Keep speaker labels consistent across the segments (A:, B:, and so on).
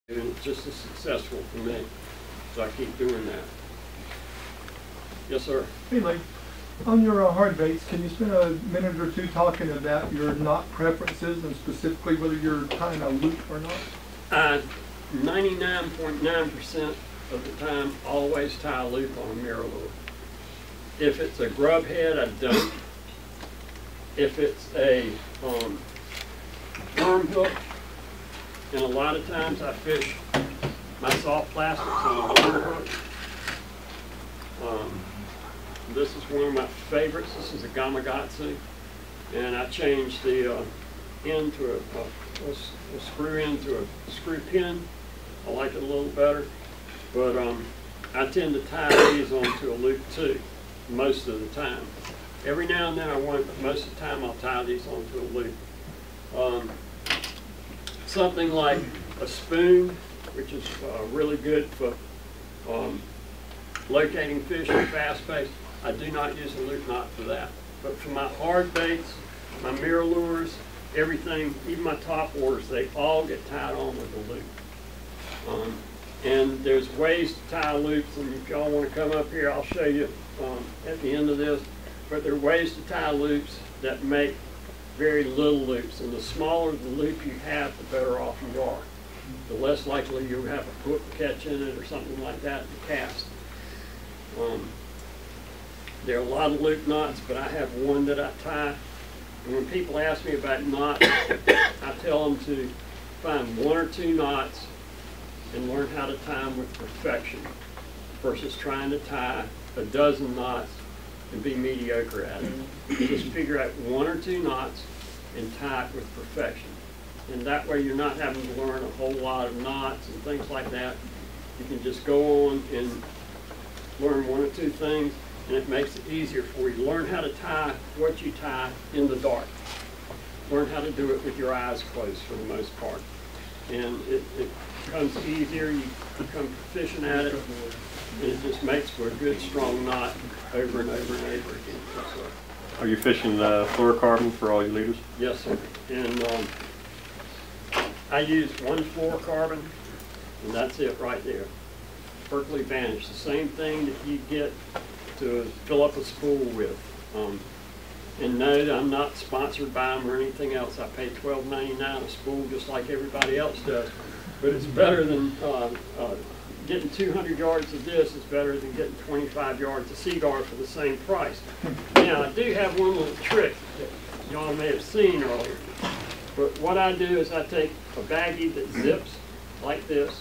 A: and it's just as successful for me. So I keep doing that. Yes, sir.
B: Hey, Lee. On your hard baits, can you spend a minute or two talking about your knot preferences and specifically whether you're tying a loop or not?
A: 99.9% of the time, always tie a loop on a mirror lure. If it's a grub head, I don't. If it's a worm hook, and a lot of times I fish my soft plastics on a worm hook. This is one of my favorites. This is a Gamakatsu, and I changed the end to a screw into a screw pin. I like it a little better, but I tend to tie these onto a loop too, most of the time. Every now and then I won't, but most of the time I'll tie these onto a loop. Something like a spoon, which is really good for locating fish in fast pace. I do not use a loop knot for that. But for my hard baits, my mirror lures, everything, even my top waters, they all get tied on with a loop. And there's ways to tie loops, and if y'all want to come up here, I'll show you at the end of this. But there are ways to tie loops that make very little loops, and the smaller the loop you have, the better off you are. The less likely you'll have a hook catch in it or something like that to cast. There are a lot of loop knots, but I have one that I tie. And when people ask me about knots, I tell them to find 1 or 2 knots and learn how to tie them with perfection versus trying to tie a dozen knots and be mediocre at it. Just figure out 1 or 2 knots and tie it with perfection. And that way you're not having to learn a whole lot of knots and things like that. You can just go on and learn 1 or 2 things, and it makes it easier for you. Learn how to tie what you tie in the dark. Learn how to do it with your eyes closed for the most part. And it becomes easier, you become proficient at it, and it just makes for a good strong knot over and over and over again. So,
C: are you fishing fluorocarbon for all your leaders?
A: yes, sir. And I use 1 fluorocarbon, and that's it right there. Berkeley Vanish, the same thing that you get to fill up a spool with. And no, I'm not sponsored by them or anything else. I pay $12.99 a spool just like everybody else does. But it's better than getting 200 yards of this is better than getting 25 yards of Seaguar for the same price. Now, I do have one little trick that y'all may have seen earlier. But what I do is I take a baggie that zips like this.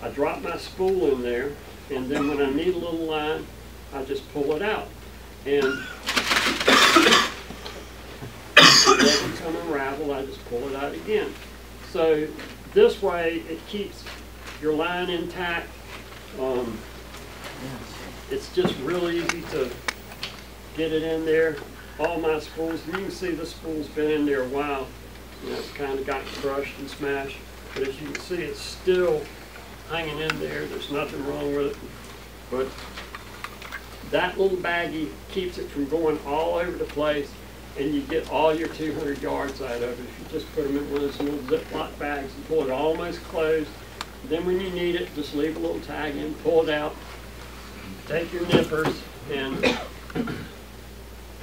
A: I drop my spool in there, and then when I need a little line, I just pull it out. And it doesn't come unraveled, I just pull it out again. So this way it keeps your line intact. It's just really easy to get it in there. All my spools, you can see the spool's been in there a while. You know, it's kind of gotten crushed and smashed. But as you can see, it's still hanging in there. There's nothing wrong with it. But that little baggie keeps it from going all over the place, and you get all your 200 yards out of it. If you just put them in one of those little Ziploc bags and pull it almost closed. Then when you need it, just leave a little tag in, pull it out, take your nippers, and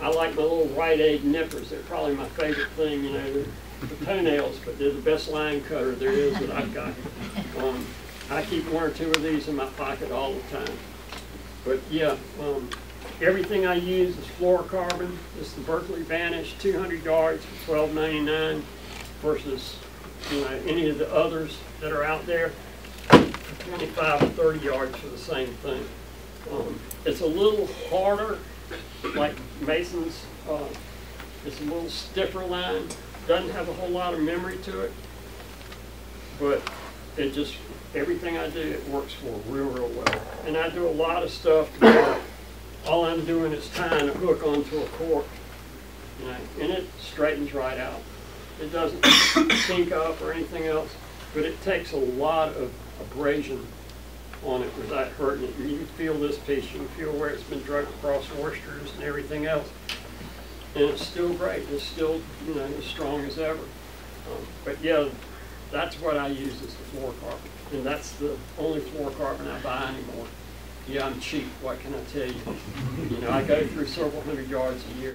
A: I like my little Rite Aid nippers. They're probably my favorite thing, you know. The toenails, but they're the best line cutter there is that I've got. I keep 1 or 2 of these in my pocket all the time. But yeah, everything I use is fluorocarbon. This is the Berkeley Vanish, 200 yards for $12.99 versus any of the others that are out there for 25 or 30 yards for the same thing. It's a little harder, like Mason's. It's a little stiffer line. Doesn't have a whole lot of memory to it, but it just, everything I do, it works for real well. And I do a lot of stuff where all I'm doing is tying a hook onto a cork, and it straightens right out. It doesn't kink up or anything else, but it takes a lot of abrasion on it without hurting it. And you can feel this piece, you can feel where it's been drug across oysters and everything else. And it's still great. It's still, as strong as ever. But yeah, that's what I use as the fluorocarbon. And that's the only fluorocarbon I buy anymore. Yeah, I'm cheap, what can I tell you? You know, I go through several hundred yards a year.